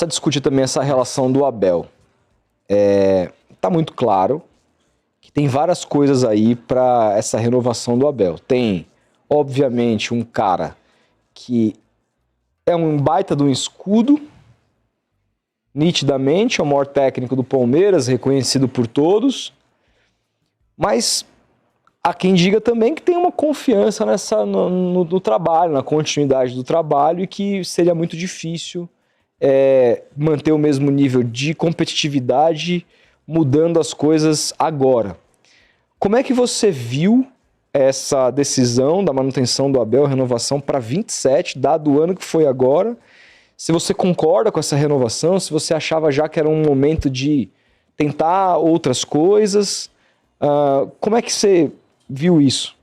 Precisa discutir também essa relação do Abel. Tá muito claro que tem várias coisas aí para essa renovação do Abel. Tem, obviamente, um cara que é um baita de um escudo, nitidamente, é o maior técnico do Palmeiras, reconhecido por todos, mas há quem diga também que tem uma confiança no trabalho, na continuidade do trabalho, e que seria muito difícil manter o mesmo nível de competitividade mudando as coisas agora. Como é que você viu essa decisão da manutenção do Abel, renovação para 27, dado o ano que foi agora? Se você concorda com essa renovação, se você achava já que era um momento de tentar outras coisas, como é que você viu isso?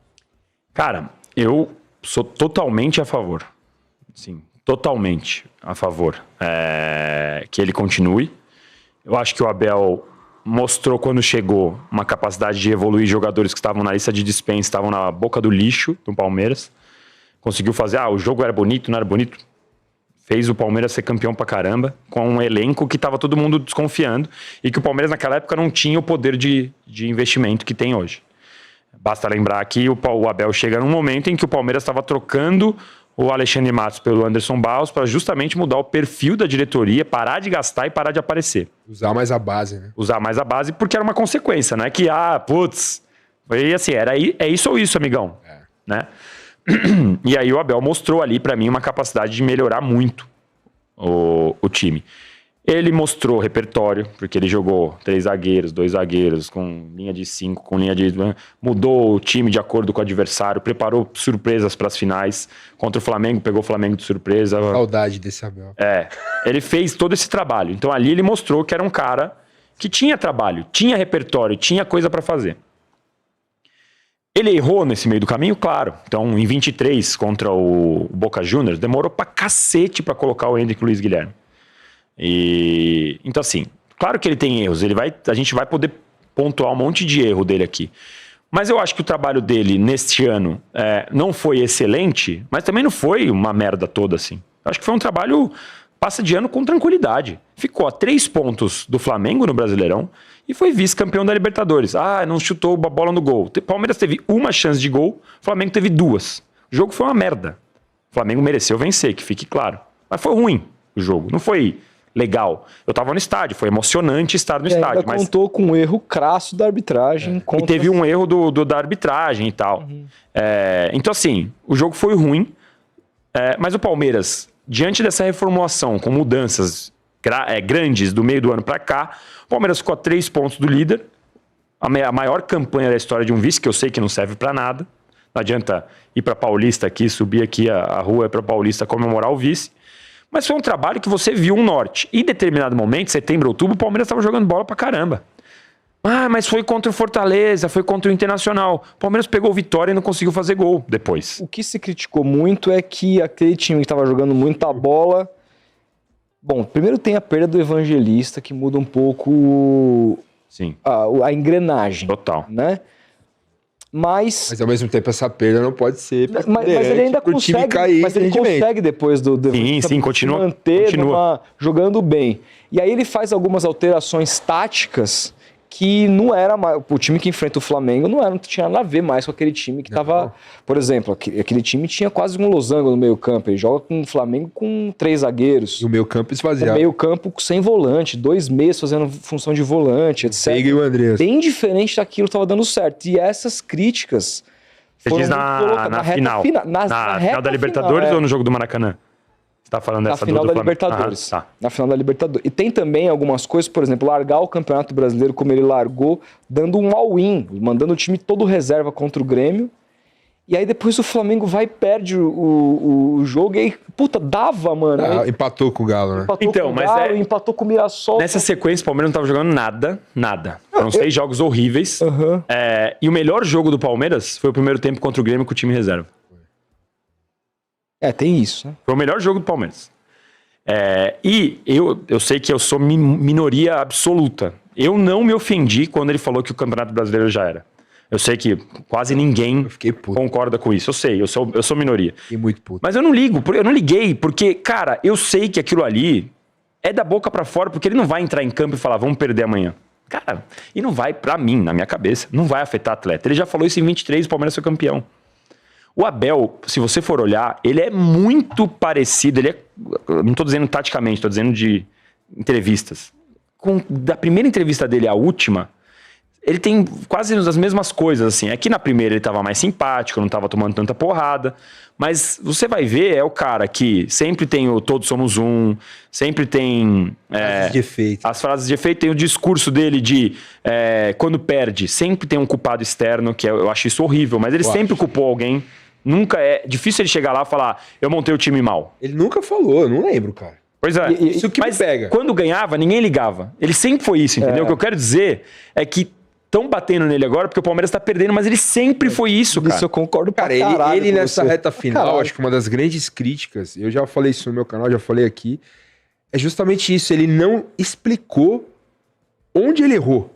Cara, eu sou totalmente a favor. Sim, totalmente a favor que ele continue. Eu acho que o Abel mostrou quando chegou uma capacidade de evoluir jogadores que estavam na lista de dispensa, estavam na boca do lixo do Palmeiras. Conseguiu fazer, o jogo era bonito, não era bonito. Fez o Palmeiras ser campeão pra caramba, com um elenco que tava todo mundo desconfiando e que o Palmeiras naquela época não tinha o poder de investimento que tem hoje. Basta lembrar que o Abel chega num momento em que o Palmeiras estava trocando o Alexandre Matos pelo Anderson Barros para justamente mudar o perfil da diretoria, parar de gastar e parar de aparecer. Usar mais a base, né? Usar mais a base porque era uma consequência, não é que, foi assim, é isso ou isso, amigão. Né? E aí o Abel mostrou ali para mim uma capacidade de melhorar muito o time. Ele mostrou repertório, porque ele jogou 3 zagueiros, 2 zagueiros, com linha de 5, com linha de... Mudou o time de acordo com o adversário, preparou surpresas para as finais. Contra o Flamengo, pegou o Flamengo de surpresa. Saudade desse Abel. Ele fez todo esse trabalho. Então ali ele mostrou que era um cara que tinha trabalho, tinha repertório, tinha coisa para fazer. Ele errou nesse meio do caminho, claro. Então em 23 contra o Boca Juniors, demorou pra cacete para colocar o Hendrick e o Luiz Guilherme. Então assim, claro que ele tem erros, a gente vai poder pontuar um monte de erro dele aqui, mas eu acho que o trabalho dele neste ano não foi excelente, mas também não foi uma merda toda assim. Eu acho que foi um trabalho passa de ano com tranquilidade, ficou a 3 pontos do Flamengo no Brasileirão e foi vice-campeão da Libertadores. Não chutou a bola no gol. O Palmeiras teve uma chance de gol, o Flamengo teve 2. O jogo foi uma merda, o Flamengo mereceu vencer, que fique claro, mas foi ruim o jogo, não foi legal. Eu tava no estádio, foi emocionante estar no estádio. Mas contou com um erro crasso da arbitragem. E teve um erro da arbitragem e tal. Então assim, o jogo foi ruim, mas o Palmeiras, diante dessa reformulação, com mudanças grandes do meio do ano para cá, o Palmeiras ficou a 3 pontos do líder, a maior campanha da história de um vice, que eu sei que não serve para nada. Não adianta ir para Paulista aqui, subir aqui a rua para Paulista comemorar o vice. Mas foi um trabalho que você viu um norte. Em determinado momento, setembro, outubro, o Palmeiras estava jogando bola pra caramba. Mas foi contra o Fortaleza, foi contra o Internacional. O Palmeiras pegou vitória e não conseguiu fazer gol depois. O que se criticou muito é que aquele time que estava jogando muita bola... Bom, primeiro tem a perda do Evangelista, que muda um pouco a engrenagem. Total. Né? Mas ao mesmo tempo essa perda não pode ser mas ele ainda pro consegue, time cair. Mas ele consegue depois do sim, continua, manter jogando bem. E aí ele faz algumas alterações táticas que não era mais, o time que enfrenta o Flamengo não tinha nada a ver mais com aquele time que estava, por exemplo, aquele time tinha quase um losango no meio campo, ele joga com o Flamengo com 3 zagueiros. E o meio campo esvaziado. O meio campo sem volante, 2 meias fazendo função de volante, etc. E o Andrés. Bem diferente daquilo que estava dando certo. E essas críticas Você diz na final? Na final da Libertadores ou no jogo do Maracanã? Você tá falando dessa na final da Libertadores. Na final da Libertadores. E tem também algumas coisas, por exemplo, largar o Campeonato Brasileiro como ele largou, dando um all-in, mandando o time todo reserva contra o Grêmio. E aí depois o Flamengo vai e perde o jogo. E aí, dava, mano. Empatou com o Galo, né? Empatou com o Mirassol. Nessa sequência, o Palmeiras não tava jogando nada. Foram 6 jogos horríveis. E o melhor jogo do Palmeiras foi o primeiro tempo contra o Grêmio com o time reserva. Tem isso, né? Foi o melhor jogo do Palmeiras. E eu sei que eu sou minoria absoluta. Eu não me ofendi quando ele falou que o Campeonato Brasileiro já era. Eu sei que quase ninguém concorda com isso. Eu sei, eu sou minoria. Fiquei muito puto. Mas eu não liguei, porque, cara, eu sei que aquilo ali é da boca pra fora, porque ele não vai entrar em campo e falar, vamos perder amanhã. Cara, e não vai, pra mim, na minha cabeça, não vai afetar atleta. Ele já falou isso em 23, o Palmeiras foi campeão. O Abel, se você for olhar, ele é muito parecido, não tô dizendo taticamente, tô dizendo de entrevistas. Da primeira entrevista dele à última, ele tem quase as mesmas coisas, assim. Aqui na primeira ele tava mais simpático, não tava tomando tanta porrada. Mas você vai ver, é o cara que sempre tem o todos somos um, sempre tem... Frases de efeito. As frases de efeito, tem o discurso dele de quando perde, sempre tem um culpado externo, que eu acho isso horrível, mas ele sempre culpou alguém. Nunca é difícil ele chegar lá e falar, eu montei o time mal. Ele nunca falou, eu não lembro, cara. Pois é. Isso que mas me pega. Quando ganhava, ninguém ligava. Ele sempre foi isso, entendeu? O que eu quero dizer é que estão batendo nele agora porque o Palmeiras tá perdendo, mas ele sempre foi isso, cara. Isso eu concordo pra Cara, caralho ele com nessa você. reta final, acho que uma das grandes críticas, eu já falei isso no meu canal, já falei aqui, é justamente isso. Ele não explicou onde ele errou.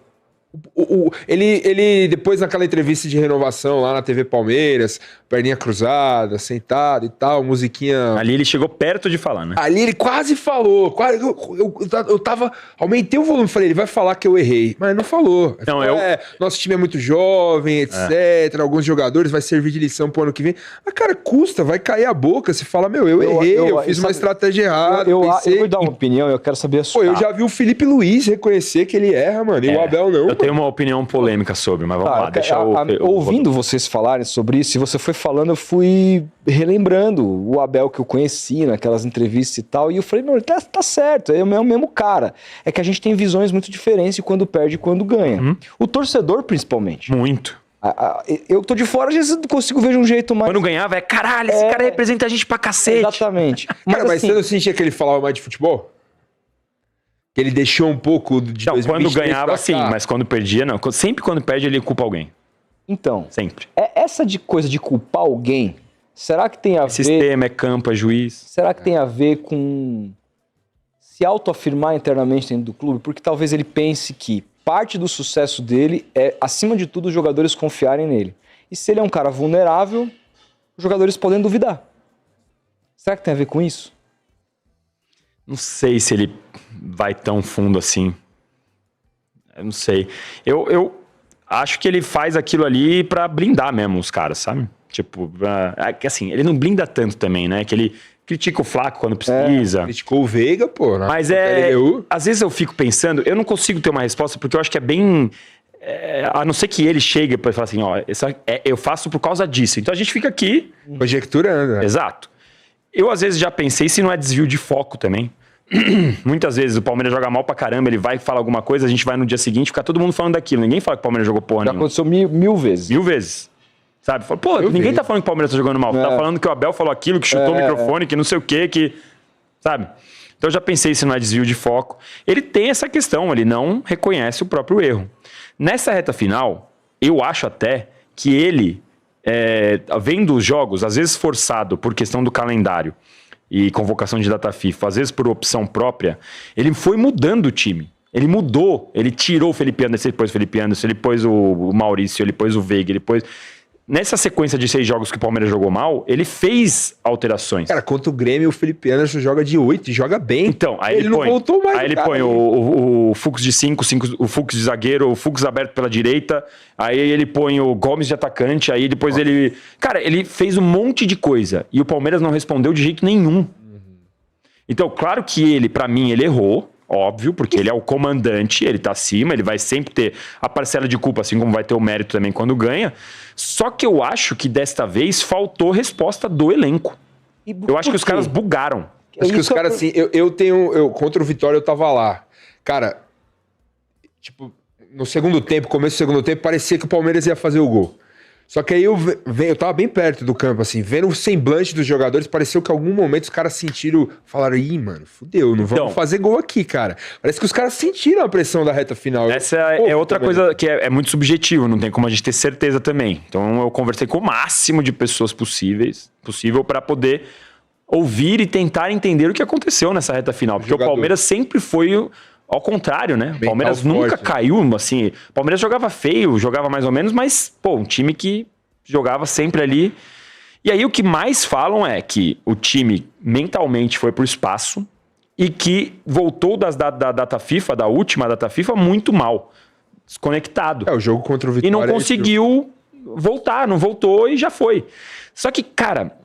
Ele, depois naquela entrevista de renovação lá na TV Palmeiras, perninha cruzada, sentado e tal, musiquinha... Ali ele chegou perto de falar, né? Ali ele quase falou, eu tava, aumentei o volume, falei, ele vai falar que eu errei, mas não falou. Não, Nosso time é muito jovem, etc, alguns jogadores vai servir de lição pro ano que vem. Mas cara, custa, vai cair a boca, você fala, meu, eu errei, eu fiz uma estratégia errada. Eu vou dar uma opinião, eu quero saber a sua. Pô, eu já vi o Felipe Luiz reconhecer que ele erra, mano, e o Abel não. Eu tenho uma opinião polêmica sobre, mas vamos lá, deixa eu... Ouvindo vocês falarem sobre isso, se você foi falando, eu fui relembrando o Abel que eu conheci naquelas entrevistas e tal, e eu falei, não, ele tá certo, é o mesmo cara. É que a gente tem visões muito diferentes de quando perde e quando ganha. O torcedor, principalmente. Muito. Eu tô de fora, às vezes eu consigo ver de um jeito mais... Quando ganhava, caralho, esse cara representa a gente pra cacete. Exatamente. Mas assim, você não sentia que ele falava mais de futebol? Que ele deixou um pouco de não, 2023 quando ganhava, pra sim, cá. mas quando perdia, não. Sempre quando perde, ele culpa alguém. Então, Sempre. Essa coisa de culpar alguém, será que tem a ver... Sistema, é campo, é juiz. Será que tem a ver com se autoafirmar internamente dentro do clube? Porque talvez ele pense que parte do sucesso dele é, acima de tudo, os jogadores confiarem nele. E se ele é um cara vulnerável, os jogadores podem duvidar. Será que tem a ver com isso? Não sei se ele vai tão fundo assim. Eu não sei. Eu acho que ele faz aquilo ali pra blindar mesmo os caras, sabe? Tipo, assim, ele não blinda tanto também, né? Que ele critica o Flaco quando precisa. Criticou o Veiga, pô. Mas às vezes eu fico pensando, eu não consigo ter uma resposta porque eu acho que é bem... a não ser que ele chegue e fale assim, ó, eu faço por causa disso. Então a gente fica aqui... Conjecturando, né? Exato. Eu às vezes já pensei se não é desvio de foco também. Muitas vezes o Palmeiras joga mal pra caramba, ele vai falar alguma coisa, a gente vai no dia seguinte ficar todo mundo falando daquilo. Ninguém fala que o Palmeiras jogou porra Já nenhuma. aconteceu mil vezes. 1000 vezes. Sabe? Pô, ninguém tá falando que o Palmeiras tá jogando mal. Tá falando que o Abel falou aquilo, que chutou o microfone, que não sei o quê, que... Sabe? Então eu já pensei se não é desvio de foco. Ele tem essa questão, ele não reconhece o próprio erro. Nessa reta final, eu acho até que ele, vendo os jogos, às vezes forçado por questão do calendário e convocação de data FIFA, às vezes por opção própria, ele foi mudando o time. Ele mudou, ele tirou o Felipe Anderson, ele pôs o Felipe Anderson, ele pôs o Maurício, ele pôs o Veiga, ele pôs... Nessa sequência de 6 jogos que o Palmeiras jogou mal, ele fez alterações. Cara, contra o Grêmio, o Felipe Anderson joga de 8 e joga bem. Então, aí ele não voltou mais. Aí ele põe o Fux de 5, o Fux de zagueiro, o Fux aberto pela direita, aí ele põe o Gomes de atacante, aí depois ele... Cara, ele fez um monte de coisa e o Palmeiras não respondeu de jeito nenhum. Então, claro que ele, pra mim, ele errou. Óbvio, porque ele é o comandante, ele tá acima, ele vai sempre ter a parcela de culpa, assim como vai ter o mérito também quando ganha. Só que eu acho que desta vez faltou resposta do elenco. Eu acho que os caras bugaram. Acho que os caras, assim, contra o Vitória eu tava lá. Cara, tipo, no segundo tempo, começo do segundo tempo, parecia que o Palmeiras ia fazer o gol. Só que aí eu tava bem perto do campo, assim, vendo o semblante dos jogadores, pareceu que em algum momento os caras falaram, ih, mano, fudeu, não vamos fazer gol aqui, cara. Parece que os cares sentiram a pressão da reta final. Essa é outra coisa que é muito subjetivo, não tem como a gente ter certeza também. Então eu conversei com o máximo de pessoas possível para poder ouvir e tentar entender o que aconteceu nessa reta final. Porque o Palmeiras sempre foi... Ao contrário, né? O Palmeiras nunca caiu, assim... O Palmeiras jogava feio, jogava mais ou menos, mas, pô, um time que jogava sempre ali. E aí o que mais falam é que o time mentalmente foi pro espaço e que voltou da data FIFA, da última data FIFA, muito mal. Desconectado. O jogo contra o Vitória... E não conseguiu voltar, não voltou e já foi. Só que, cara,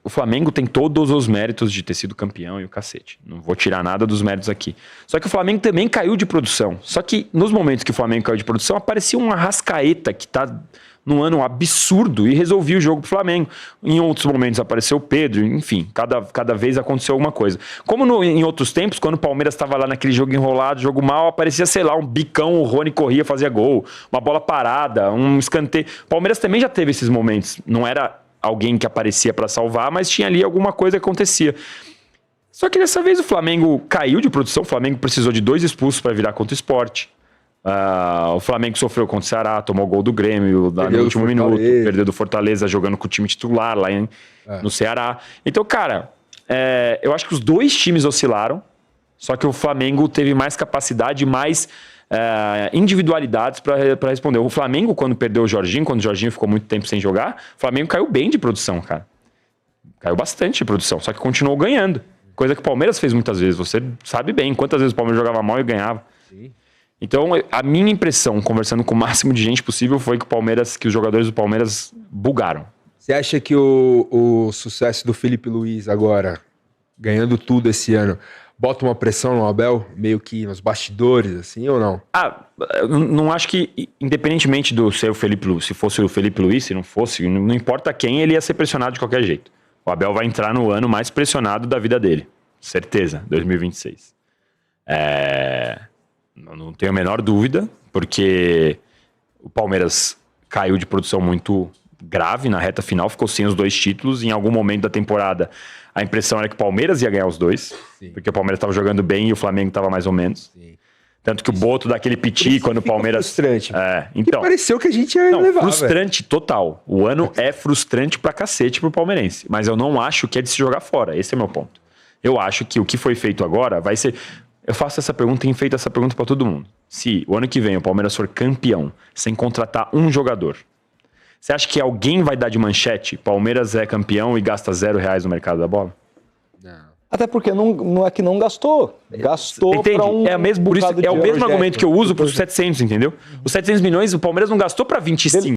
o Flamengo tem todos os méritos de ter sido campeão e o cacete. Não vou tirar nada dos méritos aqui. Só que o Flamengo também caiu de produção. Só que nos momentos que o Flamengo caiu de produção, aparecia uma Arrascaeta que tá num ano absurdo e resolvia o jogo pro Flamengo. Em outros momentos apareceu o Pedro, enfim, cada vez aconteceu alguma coisa. Como em outros tempos, quando o Palmeiras estava lá naquele jogo enrolado, jogo mal, aparecia, sei lá, um bicão, o Rony corria, fazia gol, uma bola parada, um escanteio. O Palmeiras também já teve esses momentos. Não era alguém que aparecia para salvar, mas tinha ali alguma coisa que acontecia. Só que dessa vez o Flamengo caiu de produção, o Flamengo precisou de 2 expulsos para virar contra o Sport. O Flamengo sofreu contra o Ceará, tomou gol do Grêmio no último minuto, perdeu do Fortaleza jogando com o time titular lá no Ceará. Então, cara, eu acho que os 2 times oscilaram, só que o Flamengo teve mais capacidade, mais individualidades para responder. O Flamengo, quando perdeu o Jorginho, quando o Jorginho ficou muito tempo sem jogar, o Flamengo caiu bem de produção, cara. Caiu bastante de produção, só que continuou ganhando. Coisa que o Palmeiras fez muitas vezes. Você sabe bem quantas vezes o Palmeiras jogava mal e ganhava. Sim. Então, a minha impressão, conversando com o máximo de gente possível, foi que os jogadores do Palmeiras bugaram. Você acha que o sucesso do Felipe Luiz agora, ganhando tudo esse ano, bota uma pressão no Abel, meio que nos bastidores, assim, ou não? Eu não acho que, independentemente do ser o Felipe Luiz, se fosse o Felipe Luiz, se não fosse, não importa quem, ele ia ser pressionado de qualquer jeito. O Abel vai entrar no ano mais pressionado da vida dele. Certeza, 2026. Não tenho a menor dúvida, porque o Palmeiras caiu de produção muito grave na reta final, ficou sem os 2 títulos. Em algum momento da temporada, a impressão era que o Palmeiras ia ganhar os 2, porque o Palmeiras estava jogando bem e o Flamengo estava mais ou menos. Sim. Tanto que o Boto dá aquele piti quando o Palmeiras... Frustrante. Então, pareceu que a gente ia levar. Frustrante total. O ano é frustrante pra cacete pro palmeirense. Mas eu não acho que é de se jogar fora. Esse é o meu ponto. Eu acho que o que foi feito agora vai ser... Eu faço essa pergunta, tenho feito essa pergunta pra todo mundo. Se o ano que vem o Palmeiras for campeão sem contratar um jogador, você acha que alguém vai dar de manchete? Palmeiras é campeão e gasta R$0 no mercado da bola? Não. Até porque não é que não gastou. Gastou para um... É o mesmo argumento que eu uso para os 700, entendeu? Os 700 milhões o Palmeiras não gastou para 25.